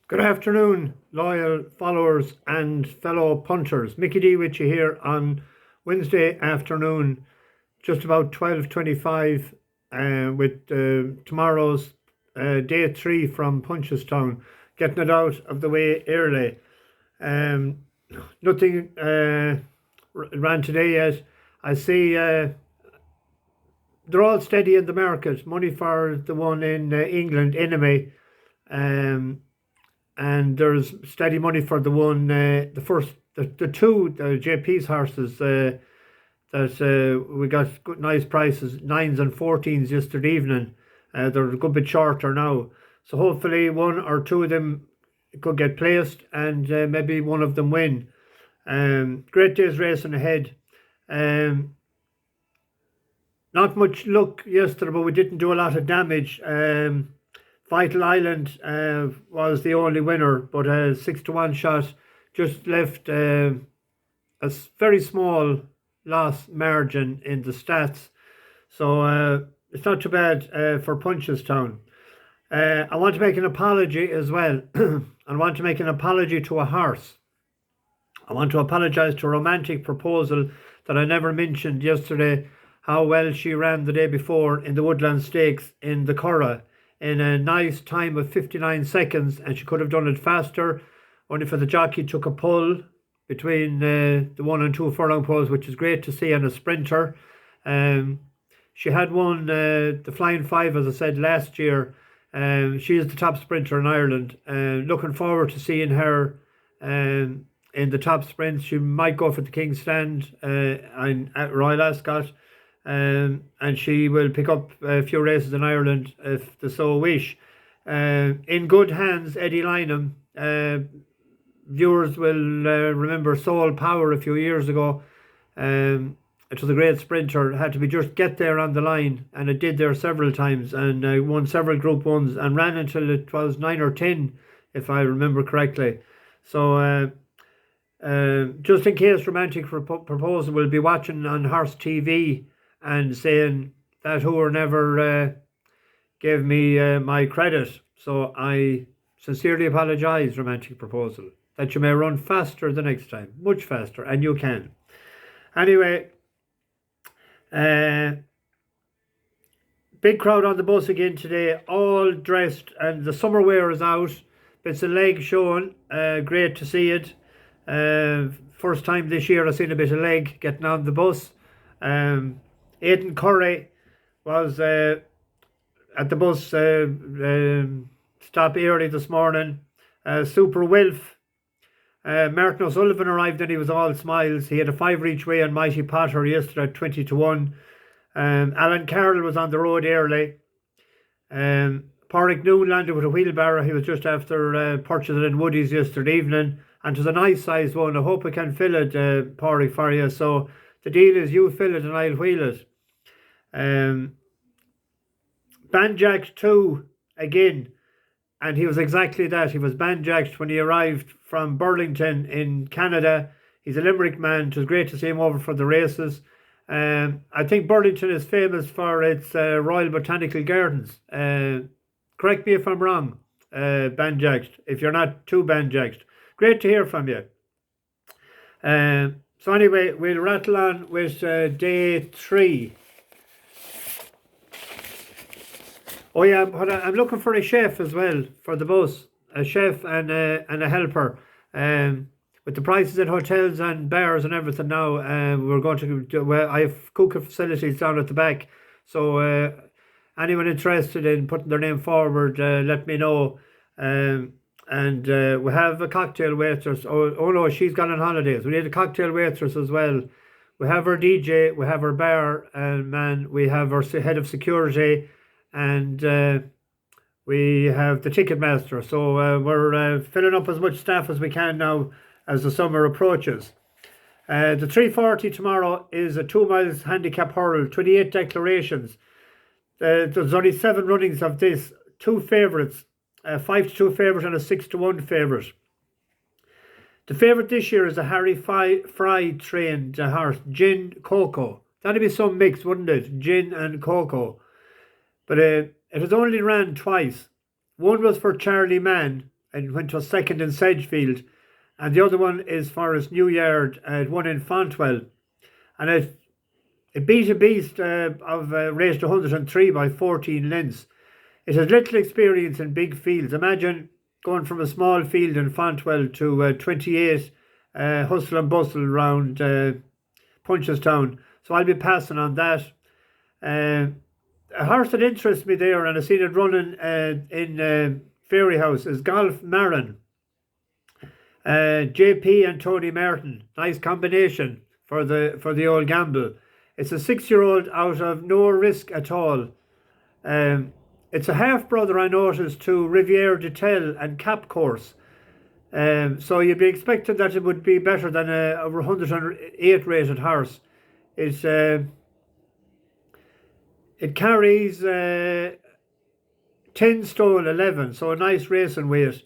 Good afternoon, loyal followers and fellow punters. Mickey D with you here on Wednesday afternoon, just about 12:25, with tomorrow's day three from Punchestown, getting it out of the way early. Um, Nothing ran today yet. I see they're all steady in the market. Money for the one in England, Enemy. Um, and there's steady money for the one, the two JP's horses that we got good, nice prices, 9s and 14s yesterday evening. They're a good bit shorter now, so hopefully one or two of them could get placed and maybe one of them win. Great days racing ahead. Um, Not much luck yesterday, but we didn't do a lot of damage. Vital Island was the only winner, but a 6-1 shot just left a very small loss margin in the stats. So it's not too bad for Punchestown. I want to make an apology as well. I want to make an apology to a horse. I want to apologise to a romantic proposal that I never mentioned yesterday, how well she ran the day before in the Woodland Stakes in the Curragh in a nice time of 59 seconds, and she could have done it faster, only for the jockey took a pull between the 1 and 2 furlong poles, which is great to see on a sprinter. She had won the Flying Five, as I said, last year. She is the top sprinter in Ireland. Looking forward to seeing her in the top sprint. She might go for the King's Stand at Royal Ascot. And she will pick up a few races in Ireland if they so wish. In good hands, Eddie Lynham. Viewers will remember Soul Power a few years ago. It was a great sprinter. It had to be just get there on the line, and it did there several times, and won several Group 1s and ran until it was 9 or 10, if I remember correctly. So just in case romantic proposal will be watching on Horse TV and saying that whoever never gave me my credit. So I sincerely apologise, romantic proposal, that you may run faster the next time, much faster, and you can. Anyway, big crowd on the bus again today, all dressed, and the summer wear is out. Bits of leg showing, great to see it. First time this year I've seen a bit of leg getting on the bus. Aidan Curry was at the bus stop early this morning. Super Wilf. Martin O'Sullivan arrived and he was all smiles. He had a 5 each way on Mighty Potter yesterday at 20-1. Alan Carroll was on the road early. Porrick Noon landed with a wheelbarrow. He was just after purchasing in Woody's yesterday evening. And it was a nice size one. I hope we can fill it, Porrick, for you. So the deal is you fill it and I'll wheel it. Banjacked 2 again, and he was exactly that. He was banjacked when he arrived from Burlington in Canada. He's a Limerick man. It was great to see him over for the races. I think Burlington is famous for its Royal Botanical Gardens. Correct me if I'm wrong, banjacked, if you're not too banjacked. Great to hear from you. So anyway, we'll rattle on with day 3. Oh yeah, I'm looking for a chef as well for the bus, a chef and a helper. With the prices in hotels and bars and everything now, we're going to do, well, I have cooking facilities down at the back. So anyone interested in putting their name forward, let me know. And we have a cocktail waitress. Oh no, she's gone on holidays. We need a cocktail waitress as well. We have our DJ, we have our bar man, we have our head of security, and we have the ticket master. So we're filling up as much staff as we can now as the summer approaches. The 340 tomorrow is a 2 miles handicap hurl, 28 declarations. There's only 7 runnings of this. 2 favourites, a 5-2 favourite and a 6-1 favourite. The favourite this year is a Harry Fry trained horse, Gin Coco. That'd be some mix, wouldn't it? Gin and Coco. But it has only ran twice. One was for Charlie Mann and went to second in Sedgefield. And the other one is Forest New Yard. It won in Fontwell. And it beat a beast raced 103 by 14 lengths. It has little experience in big fields. Imagine going from a small field in Fontwell to 28 hustle and bustle around Punchestown. So I'll be passing on that. A horse that interests me there, and I've seen it running in Fairyhouse, is Golf Marin. JP and Tony Martin, nice combination for the old gamble. It's a 6-year-old out of no risk at all. It's a half brother, I noticed, to Riviere de Tel and Cap Course. So you'd be expecting that it would be better than a 108 rated horse. It carries 10 stone 11, so a nice racing weight.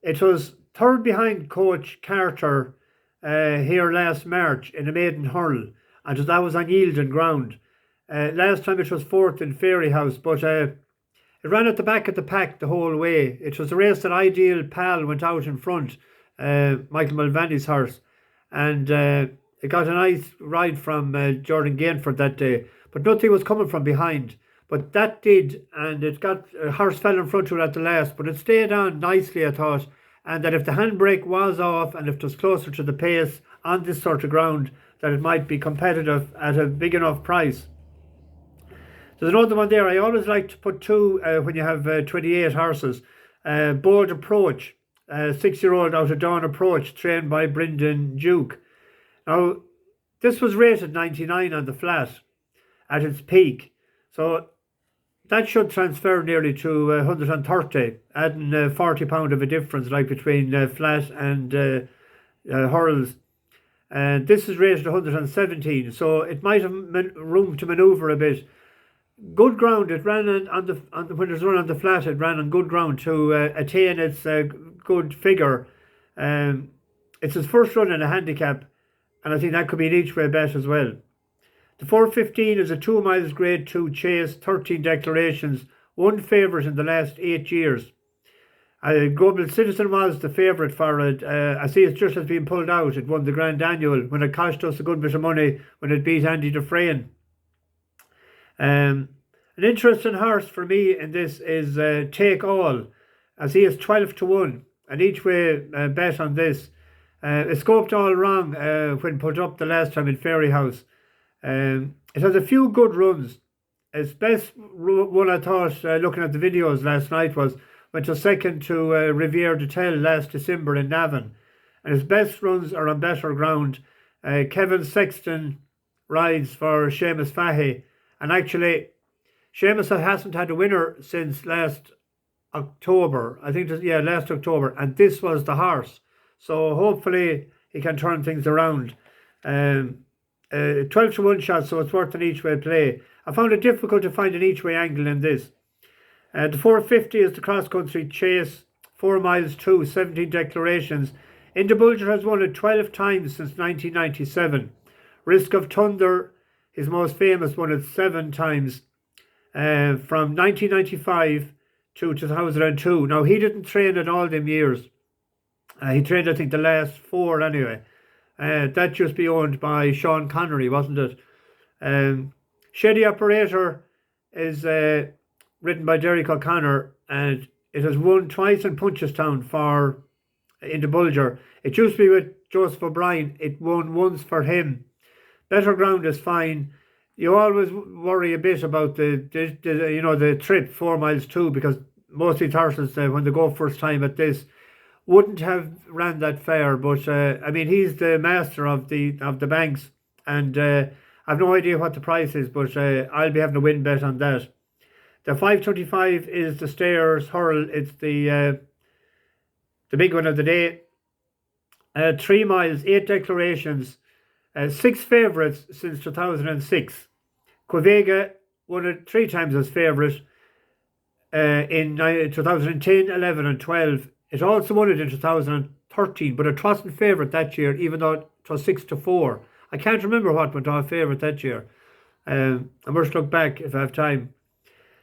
It was third behind Coach Carter here last March in a maiden hurl, and that was on yielding ground. Last time it was fourth in Fairyhouse, but it ran at the back of the pack the whole way. It was a race that Ideal Pal went out in front, Michael Mulvaney's horse, and it got a nice ride from Jordan Gainford that day, but nothing was coming from behind. But that did, and it got a horse fell in front of it at the last, but it stayed on nicely, I thought, and that if the handbrake was off and if it was closer to the pace on this sort of ground, that it might be competitive at a big enough price. There's another one there. I always like to put two when you have 28 horses. Bold Approach, 6-year-old out of Dawn Approach, trained by Brendan Duke. Now, this was rated 99 on the flat at its peak. So that should transfer nearly to 130, adding £40 of a difference, like between flat and hurls. This is rated 117, so it might have room to manoeuvre a bit. Good ground. It ran on the when it was run on the flat. It ran on good ground to attain its good figure. It's his first run in a handicap, and I think that could be an each way bet as well. The 4:15 is a 2 miles grade 2 chase, 13 declarations, one favourite in the last 8 years. Global Citizen was the favourite for it. I see it just has been pulled out. It won the Grand Annual when it cost us a good bit of money when it beat Andy Dufresne. An interesting horse for me in this is Take All, as he is 12-1, an each way bet on this. It scoped all wrong when put up the last time in Fairyhouse. It has a few good runs. Its best one, I thought, looking at the videos last night, went to second to Riviere de Tel last December in Navan. And his best runs are on better ground. Kevin Sexton rides for Seamus Fahey. And actually, Seamus hasn't had a winner since last October. I think, last October. And this was the horse. So hopefully he can turn things around. 12-1 shot, so it's worth an each way play. I found it difficult to find an each way angle in this. The 4:50 is the cross country chase, 4 miles 2, 17 declarations. Indebulger has won it 12 times since 1997. Risk of Thunder, his most famous, won it 7 times from 1995 to 2002. Now, he didn't train at all them years. He trained, I think, the last 4 anyway. That just be owned by Sean Connery, wasn't it? Shady Operator is written by Derek O'Connor, and it has won twice in Punchestown for Indebulger. It used to be with Joseph O'Brien. It won once for him. Better ground is fine. You always worry a bit about the trip 4 miles 2, because most of these horses when they go first time at this wouldn't have ran that far, but I mean, he's the master of the banks, and I've no idea what the price is, but I'll be having a win bet on that. The 5:25 is the Stairs Hurl. It's the big one of the day. 3 miles, 8 declarations, 6 favourites since 2006. Quevega won it 3 times as favourite in 2010, 11 and 12. It also won it in 2013, but it wasn't favourite that year, even though it was 6-4. I can't remember what went off favourite that year. I must look back if I have time.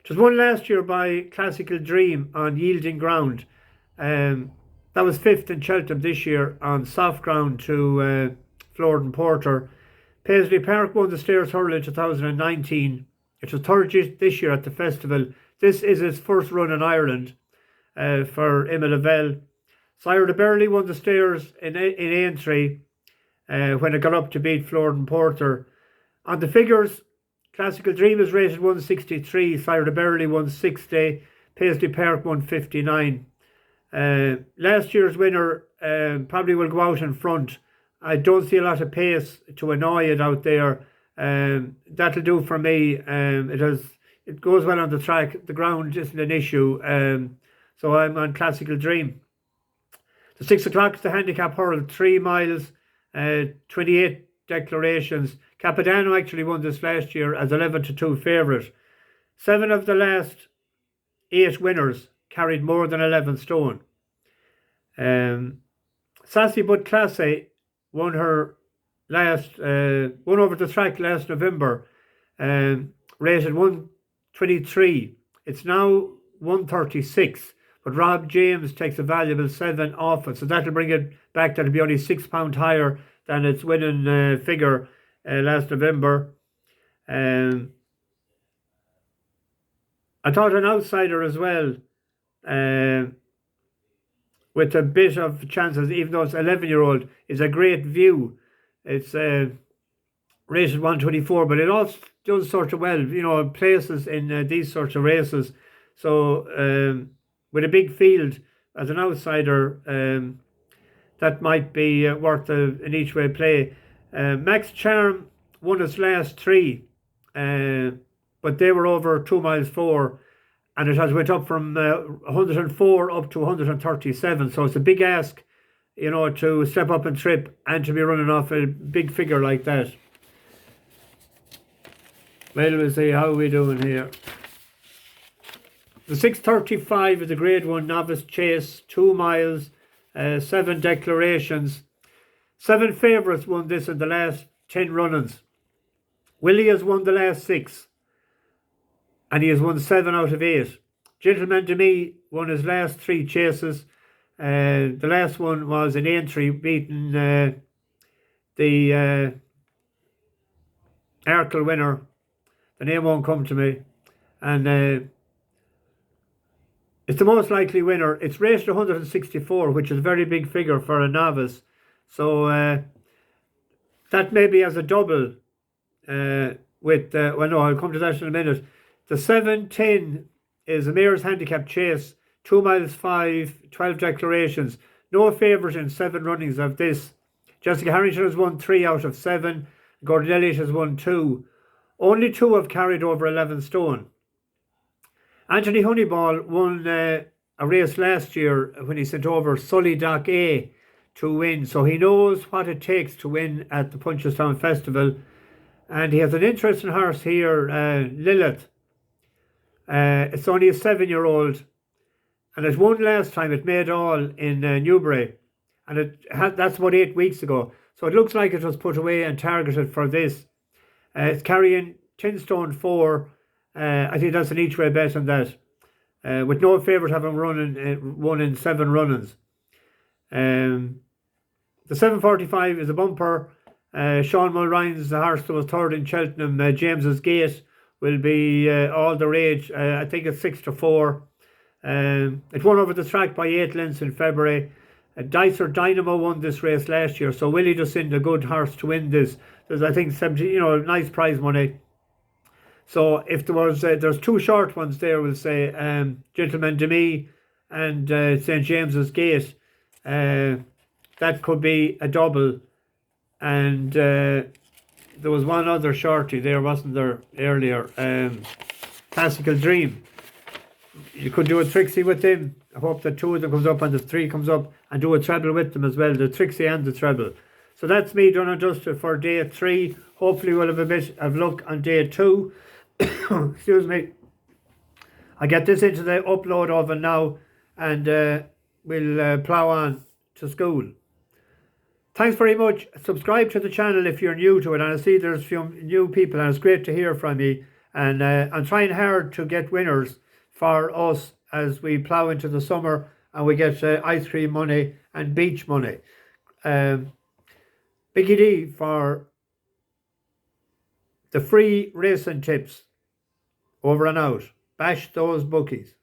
It was won last year by Classical Dream on yielding ground. That was 5th in Cheltenham this year on soft ground to Florden Porter. Paisley Park won the Stairs Hurl in 2019. It was third this year at the festival. This is its first run in Ireland for Emma Lavelle. Sire de Burley won the Stairs in Aintree when it got up to beat Florden Porter. On the figures, Classical Dream is rated 163, Sire de Burley 160, Paisley Park 159. Last year's winner probably will go out in front. I don't see a lot of pace to annoy it out there. That'll do for me. It goes well on the track. The ground isn't an issue. So I'm on Classical Dream. The 6 o'clock is the handicap hurl, 3 miles, 28 declarations. Capodanno actually won this last year as 11-2 favourite. 7 of the last 8 winners carried more than 11 stone. Sassy but Classy won her won over the track last November, rated 123. It's now 136, but Rob James takes a valuable 7 off it, so that'll bring it back. That'll be only £6 higher than its winning figure last November. I thought an outsider as well, with a bit of chances, even though it's 11-year-old, is A Great View. It's rated 124, but it also does sort of well, places in these sorts of races. So with a big field as an outsider, that might be worth an each way play. Max Charm won its last 3, but they were over 2 miles 4, and it has went up from 104 up to 137. So it's a big ask, to step up and trip and to be running off a big figure like that. Well, we'll see how we're doing here. The 6:35 is a grade 1 novice chase, 2 miles, 7 declarations. 7 favourites won this in the last 10 run-ins. Willie has won the last 6, and he has won 7 out of 8. Gentleman De Mee won his last 3 chases. The last one was an entry beating the Arkle winner. The name won't come to me. And it's the most likely winner. It's rated 164, which is a very big figure for a novice. So that may be as a double well, no, I'll come to that in a minute. The 7:10 is a mare's handicap chase, 2 miles 5, 12 declarations. No favourite in 7 runnings of this. Jessica Harrington has won 3 out of 7. Gordon Elliott has won 2. Only 2 have carried over 11 stone. Anthony Honeyball won a race last year when he sent over Sully Dock A to win. So he knows what it takes to win at the Punchestown Festival. And he has an interesting horse here, Lilith. It's only a 7-year-old. And it won last time. It made all in Newbury. And that's about 8 weeks ago. So it looks like it was put away and targeted for this. It's carrying 10 stone 4. I think that's an each way bet on that. With no favourite having won in 7 run-ins. The 7:45 is a bumper. Sean Mulryan's the horse that was third in Cheltenham. James's Gate will be all the rage. I think it's 6-4. It won over the track by 8 lengths in February. Dicer Dynamo won this race last year, so Willie just sent a good horse to win this. There's, I think, 70, nice prize money. So if there was, there's 2 short ones there, we'll say, Gentleman De Mee and St. James's Gate. That could be a double. And there was one other shorty there, wasn't there, earlier? Classical Dream. You could do a Trixie with them. I hope that 2 of them comes up and the 3 comes up, and do a treble with them as well, the Trixie and the treble. So that's me done and dusted for day 3. Hopefully we'll have a bit of luck on day 2. Excuse me. I get this into the upload oven now, and we'll plough on to school. Thanks very much. Subscribe to the channel if you're new to it, and I see there's a few new people, and it's great to hear from you. And I'm trying hard to get winners for us as we plough into the summer and we get ice cream money and beach money. Mickey D for the free racing tips. Over and out. Bash those bookies.